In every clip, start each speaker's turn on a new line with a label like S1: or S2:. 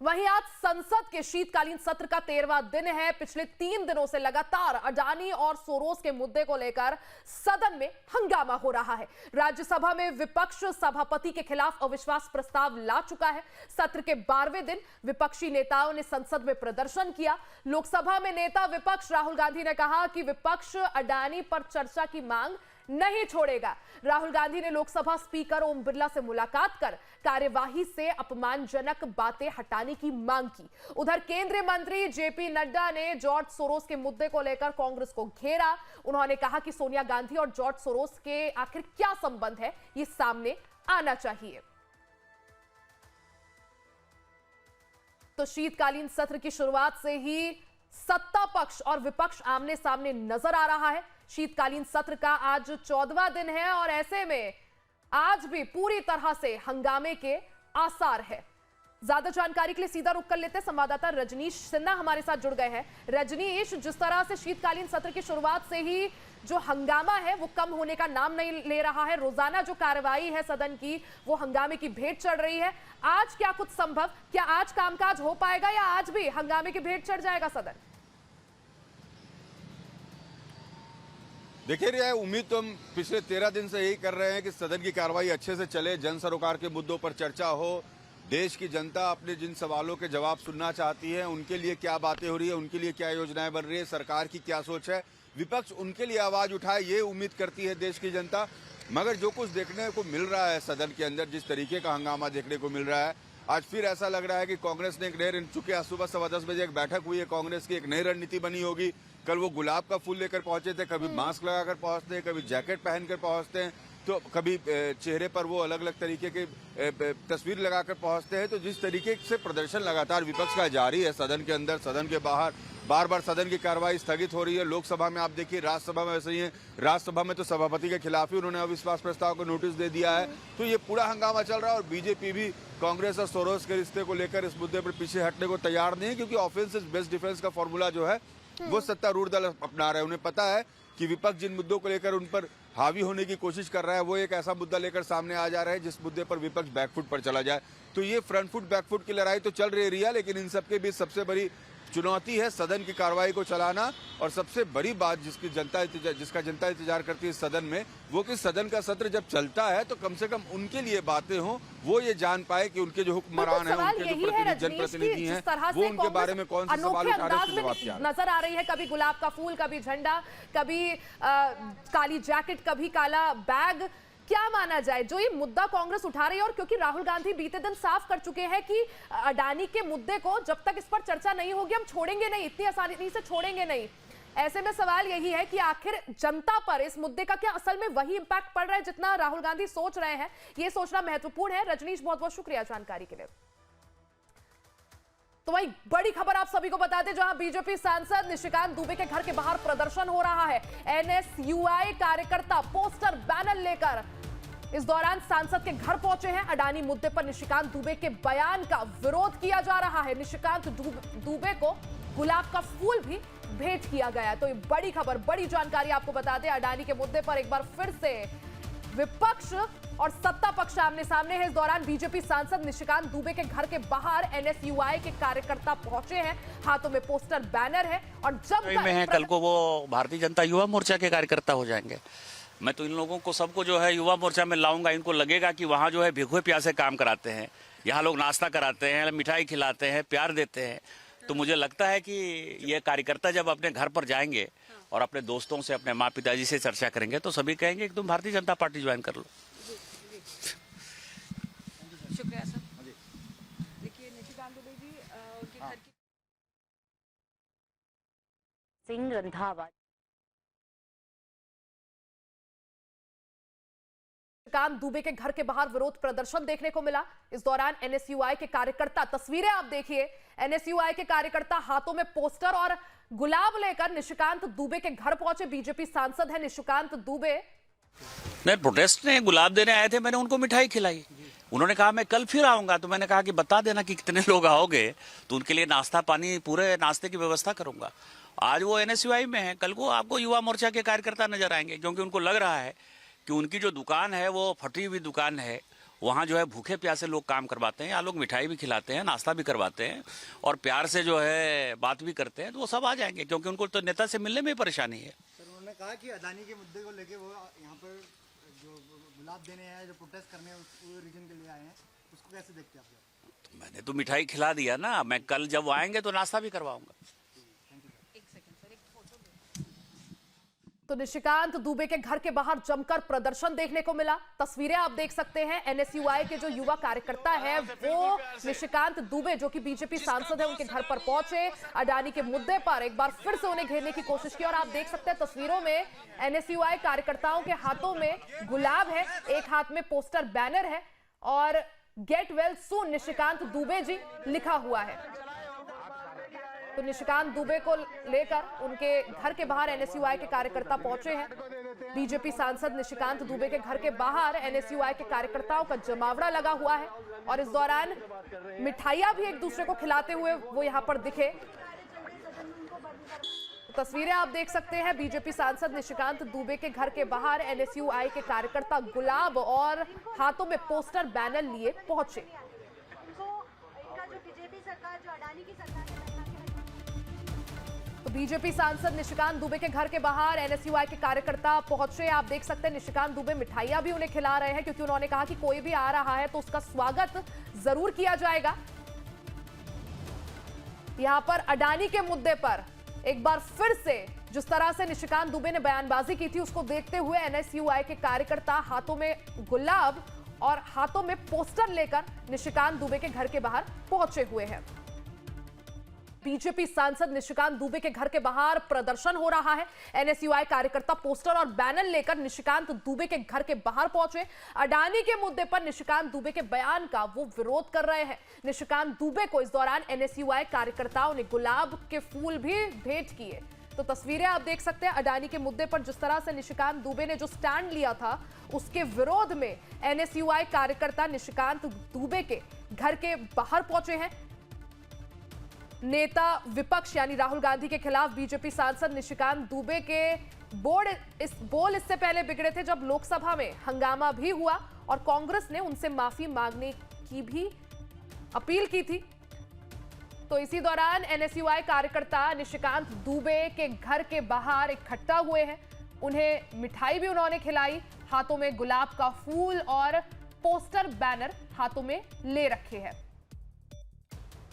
S1: वहीं आज संसद के शीतकालीन सत्र का 13वां दिन है। पिछले 3 दिनों से लगातार अडानी और सोरोस के मुद्दे को लेकर सदन में हंगामा हो रहा है। राज्यसभा में विपक्ष सभापति के खिलाफ अविश्वास प्रस्ताव ला चुका है। सत्र के 12वें दिन विपक्षी नेताओं ने संसद में प्रदर्शन किया। लोकसभा में नेता विपक्ष राहुल गांधी ने कहा कि विपक्ष अडानी पर चर्चा की मांग नहीं छोड़ेगा। राहुल गांधी ने लोकसभा स्पीकर ओम बिरला से मुलाकात कर कार्यवाही से अपमानजनक बातें हटाने की मांग की। उधर केंद्रीय मंत्री जेपी नड्डा ने जॉर्ज सोरोस के मुद्दे को लेकर कांग्रेस को घेरा। उन्होंने कहा कि सोनिया गांधी और जॉर्ज सोरोस के आखिर क्या संबंध है, ये सामने आना चाहिए। तो शीतकालीन सत्र की शुरुआत से ही सत्ता पक्ष और विपक्ष आमने सामने नजर आ रहा है। शीतकालीन सत्र का आज 14वां दिन है और ऐसे में आज भी पूरी तरह से हंगामे के आसार है। ज्यादा जानकारी के लिए सीधा रुख कर लेते हैं, संवाददाता रजनीश सिन्हा हमारे साथ जुड़ गए हैं। रजनीश, जिस तरह से शीतकालीन सत्र की शुरुआत से ही जो हंगामा है वो कम होने का नाम नहीं ले रहा है, रोजाना जो कार्रवाई है सदन की वो हंगामे की भेंट चढ़ रही है। आज क्या कुछ संभव, क्या आज कामकाज हो पाएगा या आज भी हंगामे की भेंट चढ़ जाएगा सदन?
S2: देखिए रिया, उम्मीद तो हम पिछले 13 दिन से यही कर रहे हैं कि सदन की कार्रवाई अच्छे से चले, जन सरोकार के मुद्दों पर चर्चा हो, देश की जनता अपने जिन सवालों के जवाब सुनना चाहती है, उनके लिए क्या बातें हो रही है, उनके लिए क्या योजनाएं बन रही है, सरकार की क्या सोच है, विपक्ष उनके लिए आवाज उठाए, ये उम्मीद करती है देश की जनता। मगर जो कुछ देखने को मिल रहा है सदन के अंदर, जिस तरीके का हंगामा देखने को मिल रहा है, आज फिर ऐसा लग रहा है कि कांग्रेस ने एक नई, चूंकि आज सुबह 10:15 बजे एक बैठक हुई है, कांग्रेस की एक नई रणनीति बनी होगी। कल वो गुलाब का फूल लेकर पहुंचे थे, कभी मास्क लगाकर पहुंचते हैं, कभी जैकेट पहनकर पहुंचते हैं, तो कभी चेहरे पर वो अलग अलग तरीके की तस्वीर लगाकर पहुंचते हैं। तो जिस तरीके से प्रदर्शन लगातार विपक्ष का जारी है सदन के अंदर, सदन के बाहर, बार बार सदन की कार्रवाई स्थगित हो रही है। लोकसभा में आप देखिए, राज्यसभा में वैसे ही है, राज्यसभा में तो सभापति के खिलाफ ही उन्होंने अविश्वास प्रस्ताव को नोटिस दे दिया है। तो ये पूरा हंगामा चल रहा है और बीजेपी भी कांग्रेस और सोरोस के रिश्ते को लेकर इस मुद्दे पर पीछे हटने को तैयार नहीं है, क्योंकि ऑफेंस इज बेस्ट डिफेंस का फॉर्मूला जो है वो सत्तारूढ़ दल अपना रहे हैं। उन्हें पता है कि विपक्ष जिन मुद्दों को लेकर उन पर हावी होने की कोशिश कर रहा है, वो एक ऐसा मुद्दा लेकर सामने आ जा रहा है जिस मुद्दे पर विपक्ष बैकफुट पर चला जाए। तो ये फ्रंट फुट बैकफुट की लड़ाई तो चल रही है रिया, लेकिन इन सबके बीच सबसे बड़ी चुनौती है सदन की कार्रवाई को चलाना। और सबसे बड़ी बात जिसका जनता इंतजार करती है सदन में, वो कि सदन का सत्र जब चलता है तो कम से कम उनके लिए बातें हों, वो ये जान पाए कि उनके जो हुक्मरान हैं, उनके जो जनप्रतिनिधि हैं, वो उनके बारे में कौन से सवाल उठाने से जवाब क्या
S1: नजर आ रही है। कभी गुलाब का फूल, कभी झंडा, कभी काली जैकेट, कभी काला बैग। क्या माना जाए, जो ये मुद्दा कांग्रेस उठा रही है, और क्योंकि राहुल गांधी बीते दिन साफ कर चुके हैं कि अडानी के मुद्दे को जब तक इस पर चर्चा नहीं होगी हम छोड़ेंगे नहीं, इतनी आसानी से छोड़ेंगे नहीं। ऐसे में सवाल यही है कि आखिर जनता पर इस मुद्दे का क्या असल में वही इंपैक्ट पड़ रहा है जितना राहुल गांधी सोच रहे हैं? ये सोचना महत्वपूर्ण है। रजनीश, बहुत बहुत शुक्रिया जानकारी के लिए। तो वही बड़ी खबर आप सभी को बता दें, जहां बीजेपी सांसद निशिकांत दुबे के घर के बाहर प्रदर्शन हो रहा है। एनएसयूआई कार्यकर्ता पोस्टर बैनर लेकर इस दौरान सांसद के घर पहुंचे हैं। अडानी मुद्दे पर निशिकांत दुबे के बयान का विरोध किया जा रहा है। निशिकांत दुबे को गुलाब का फूल भी भेंट किया गया। तो ये बड़ी खबर, बड़ी जानकारी आपको बता दें। अडानी के मुद्दे पर एक बार फिर से विपक्ष और सत्ता पक्ष आमने सामने है। इस दौरान बीजेपी सांसद निशिकांत दुबे के घर के बाहर एनएसयूआई के कार्यकर्ता पहुंचे हैं, हाथों में पोस्टर बैनर है और जब
S3: कल को वो भारतीय जनता युवा मोर्चा के कार्यकर्ता हो जाएंगे। मैं तो इन लोगों को सबको जो है युवा मोर्चा में लाऊंगा। इनको लगेगा कि वहाँ जो है भीखे प्यासे काम कराते हैं, यहाँ लोग नाश्ता कराते हैं, मिठाई खिलाते हैं, प्यार देते हैं। तो मुझे लगता है कि ये कार्यकर्ता जब अपने घर पर जाएंगे और अपने दोस्तों से, अपने माँ पिताजी से चर्चा करेंगे तो सभी कहेंगे कि तुम भारतीय जनता पार्टी ज्वाइन कर लो।
S4: शुक्रिया सर। देखिए, निशिकांत दुबे जी उनके घर की
S5: सिंह रंधावा
S1: निशिकांत दुबे के घर के बाहर विरोध प्रदर्शन देखने को मिला। इस दौरान एनएसयूआई के कार्यकर्ता, तस्वीरें आप देखिए, एनएसयूआई के कार्यकर्ता हाथों में पोस्टर और गुलाब लेकर निशिकांत दुबे के घर पहुंचे। बीजेपी सांसद है निशिकांत दुबे।
S3: मैं प्रोटेस्ट में गुलाब देने आए थे, मैंने उनको मिठाई खिलाई। उन्होंने कहा मैं कल फिर आऊंगा, तो मैंने कहा कि बता देना कि कितने लोग आओगे, तो उनके लिए नाश्ता पानी, पूरे नाश्ते की व्यवस्था करूंगा। आज वो एनएसयूआई में है, कल को आपको युवा मोर्चा के कार्यकर्ता नजर आएंगे, क्योंकि उनको लग रहा है कि उनकी जो दुकान है वो फटी हुई दुकान है वहाँ जो है भूखे प्यासे लोग काम करवाते हैं, यहाँ लोग मिठाई भी खिलाते हैं, नाश्ता भी करवाते हैं और प्यार से जो है बात भी करते हैं, तो वो सब आ जाएंगे, क्योंकि उनको तो नेता से मिलने में ही परेशानी है।
S6: सर उन्होंने कहा कि अडानी के मुद्दे को लेके वो यहाँ पर जो गुलाब देने आए, जो प्रोटेस्ट करने उस रीजन के लिए आए हैं, उसको कैसे देखते हैं आप लोग?
S3: तो मैंने तो मिठाई खिला दिया ना, मैं कल जब वो आएंगे तो नाश्ता भी करवाऊंगा।
S1: तो निशिकांत दुबे के घर के बाहर जमकर प्रदर्शन देखने को मिला। तस्वीरें आप देख सकते हैं। एनएसयूआई के जो युवा कार्यकर्ता है वो निशिकांत दुबे जो कि बीजेपी सांसद है उनके घर पर पहुंचे, अडानी के मुद्दे पर एक बार फिर से उन्हें घेरने की कोशिश की। और आप देख सकते हैं तस्वीरों में एनएसयूआई कार्यकर्ताओं के हाथों में गुलाब है, एक हाथ में पोस्टर बैनर है और get well soon Nishikant Dubey ji लिखा हुआ है। तो निशिकांत दुबे को लेकर उनके घर के बाहर एनएसयूआई के कार्यकर्ता पहुंचे हैं। बीजेपी सांसद निशिकांत दुबे के घर के बाहर एनएसयूआई के कार्यकर्ताओं का जमावड़ा लगा हुआ है और इस दौरान मिठाइयां भी एक दूसरे को खिलाते हुए वो यहां पर दिखे। तो तस्वीरें आप देख सकते हैं। बीजेपी सांसद निशिकांत दुबे के घर के बाहर एनएसयूआई के कार्यकर्ता गुलाब और हाथों में पोस्टर बैनर लिए पहुंचे। तो बीजेपी सांसद निशिकांत दुबे के घर के बाहर एनएसयूआई के कार्यकर्ता पहुंचे। आप देख सकते हैं निशिकांत दुबे मिठाइयां भी उन्हें खिला रहे हैं क्योंकि उन्होंने कहा कि कोई भी आ रहा है तो उसका स्वागत जरूर किया जाएगा। यहां पर अडानी के मुद्दे पर एक बार फिर से जिस तरह से निशिकांत दुबे ने बयानबाजी की थी उसको देखते हुए एनएसयूआई के कार्यकर्ता हाथों में गुलाब और हाथों में पोस्टर लेकर निशिकांत दुबे के घर के बाहर पहुंचे हुए हैं। बीजेपी सांसद निशिकांत दुबे के घर के बाहर प्रदर्शन हो रहा है। एनएसयूआई कार्यकर्ता पोस्टर और बैनर लेकर निशिकांत दुबे के घर के बाहर पहुंचे। अडानी के मुद्दे पर निशिकांत दुबे के बयान का वो विरोध कर रहे हैं। निशिकांत दुबे को इस दौरान एनएसयूआई कार्यकर्ताओं ने गुलाब के फूल भी भेंट किए। तो तस्वीरें आप देख सकते हैं। अडानी के मुद्दे पर जिस तरह से निशिकांत दुबे ने जो स्टैंड लिया था उसके विरोध में एनएसयूआई कार्यकर्ता निशिकांत दुबे के घर के बाहर पहुंचे हैं। नेता विपक्ष यानी राहुल गांधी के खिलाफ बीजेपी सांसद निशिकांत दुबे के बोल इससे पहले बिगड़े थे जब लोकसभा में हंगामा भी हुआ और कांग्रेस ने उनसे माफी मांगने की भी अपील की थी। तो इसी दौरान एनएसयूआई कार्यकर्ता निशिकांत दुबे के घर के बाहर इकट्ठा हुए हैं। उन्हें मिठाई भी उन्होंने खिलाई, हाथों में गुलाब का फूल और पोस्टर बैनर हाथों में ले रखे हैं।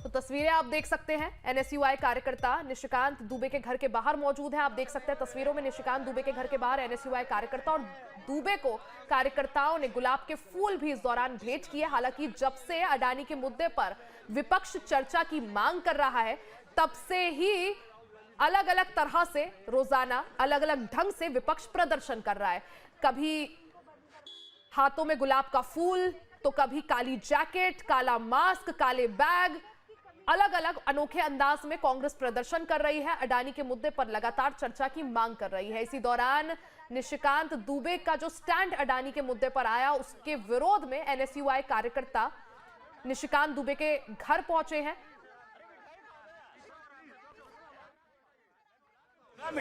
S1: तो तस्वीरें आप देख सकते हैं। एनएसयूआई कार्यकर्ता निशिकांत दुबे के घर के बाहर मौजूद है। आप देख सकते हैं तस्वीरों में निशिकांत दुबे के घर के बाहर एनएसयूआई कार्यकर्ता और दुबे को कार्यकर्ताओं ने गुलाब के फूल भी इस दौरान भेंट किए। हालांकि जब से अडानी के मुद्दे पर विपक्ष चर्चा की मांग कर रहा है तब से ही अलग अलग तरह से रोजाना अलग अलग ढंग से विपक्ष प्रदर्शन कर रहा है। कभी हाथों में गुलाब का फूल तो कभी काली जैकेट, काला मास्क, काले बैग, अलग अलग अनोखे अंदाज में कांग्रेस प्रदर्शन कर रही है। अडानी के मुद्दे पर लगातार चर्चा की मांग कर रही है। इसी दौरान निशिकांत दुबे का जो स्टैंड अडानी के मुद्दे पर आया उसके विरोध में एनएसयूआई कार्यकर्ता निशिकांत दुबे के घर पहुंचे हैं।
S2: हम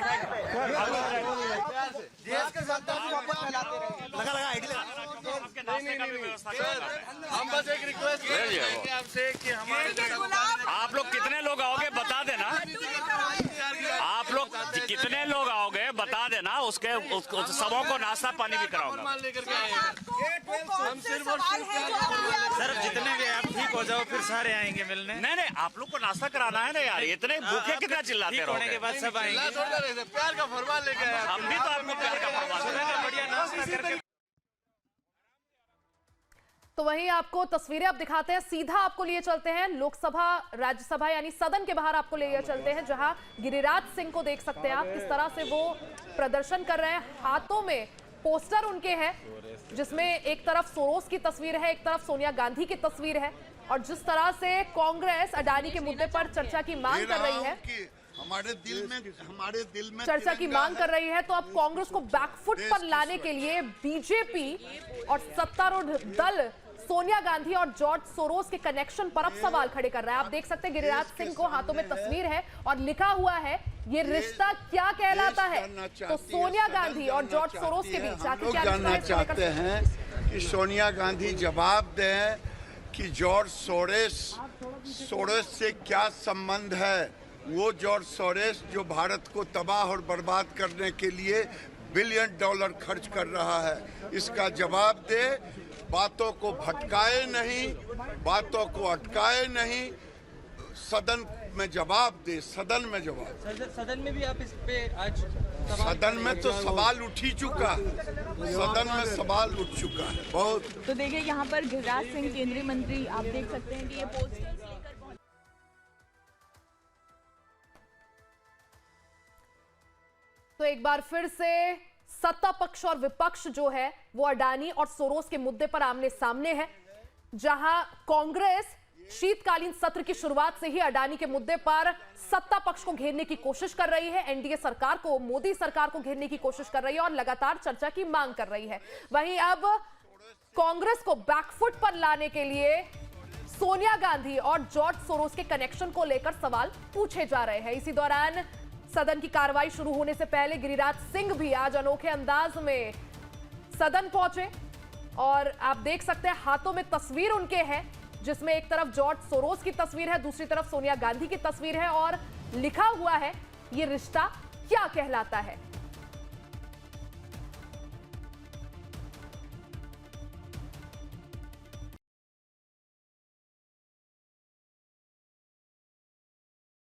S2: बस एक रिक्वेस्ट करेंगे आपसे कि हमारे
S3: आप लोग कितने लोग आओगे बता देना। आप लोग कितने लोग आओगे बता देना, उसके सबों को नाश्ता पानी भी कराऊंगा।
S7: सर जितने भी आप ठीक हो जाओ फिर सारे आएंगे मिलने।
S3: नहीं आप लोग को नाश्ता कराना है ना यार, इतने भूखे कितना चिल्लाते रहोगे।
S7: होने के बाद सब आएंगे।
S2: प्यार का फरमान लेके आए।
S3: हम भी तो आपको प्यार का फरमान
S7: बढ़िया नाश्ता करके।
S1: तो वहीं आपको तस्वीरें अब दिखाते हैं। सीधा आपको लिए चलते हैं लोकसभा राज्यसभा यानी सदन के बाहर आपको लिए चलते हैं जहां गिरिराज सिंह को देख सकते हैं आप किस तरह से वो प्रदर्शन कर रहे हैं। हाथों में पोस्टर उनके हैं जिसमें एक तरफ सोरोस की तस्वीर है, एक तरफ सोनिया गांधी की तस्वीर है और जिस तरह से कांग्रेस अडानी के मुद्दे पर चर्चा की मांग कर रही है
S8: हमारे दिल में
S1: चर्चा की मांग कर रही है, तो अब कांग्रेस को बैकफुट पर लाने के लिए बीजेपी और सत्तारूढ़ दल सोनिया गांधी और जॉर्ज सोरोस के कनेक्शन पर अब सवाल खड़े कर रहा है। आप देख सकते हैं गिरिराज सिंह को हाथों में तस्वीर है और लिखा हुआ है ये रिश्ता क्या कहलाता है। तो सोनिया गांधी और जॉर्ज सोरोस के बीच आखिर क्या
S8: जानना चाहते हैं कि सोनिया गांधी जवाब दें कि जॉर्ज सोरोस से क्या संबंध है। वो जॉर्ज सोरोस जो भारत को तबाह और बर्बाद करने के लिए $बिलियन खर्च कर रहा है, इसका जवाब दे। बातों को भटकाए नहीं, बातों को अटकाए नहीं, सदन में जवाब दे, सदन में जवाब।
S7: सदन में भी आप इस पे आज
S8: सदन में तो सवाल उठ ही चुका है, सदन में सवाल उठ चुका है बहुत।
S4: तो देखिए यहाँ पर गिरिराज सिंह केंद्रीय मंत्री, आप देख सकते हैं कि ये पोस्टर्स लेकर पहुंचे।
S1: तो एक बार फिर से सत्ता पक्ष और विपक्ष जो है वो अडानी और सोरोस के मुद्दे पर आमने सामने है, जहां कांग्रेस शीतकालीन सत्र की शुरुआत से ही अडानी के मुद्दे पर सत्ता पक्ष को घेरने की कोशिश कर रही है, एनडीए सरकार को, मोदी सरकार को घेरने की कोशिश कर रही है और लगातार चर्चा की मांग कर रही है। वहीं अब कांग्रेस को बैकफुट पर लाने के लिए सोनिया गांधी और जॉर्ज सोरोस के कनेक्शन को लेकर सवाल पूछे जा रहे हैं। इसी दौरान सदन की कार्रवाई शुरू होने से पहले गिरिराज सिंह भी आज अनोखे अंदाज में सदन पहुंचे और आप देख सकते हैं हाथों में तस्वीर उनके है, जिसमें एक तरफ जॉर्ज सोरोस की तस्वीर है, दूसरी तरफ सोनिया गांधी की तस्वीर है और लिखा हुआ है ये रिश्ता क्या कहलाता है।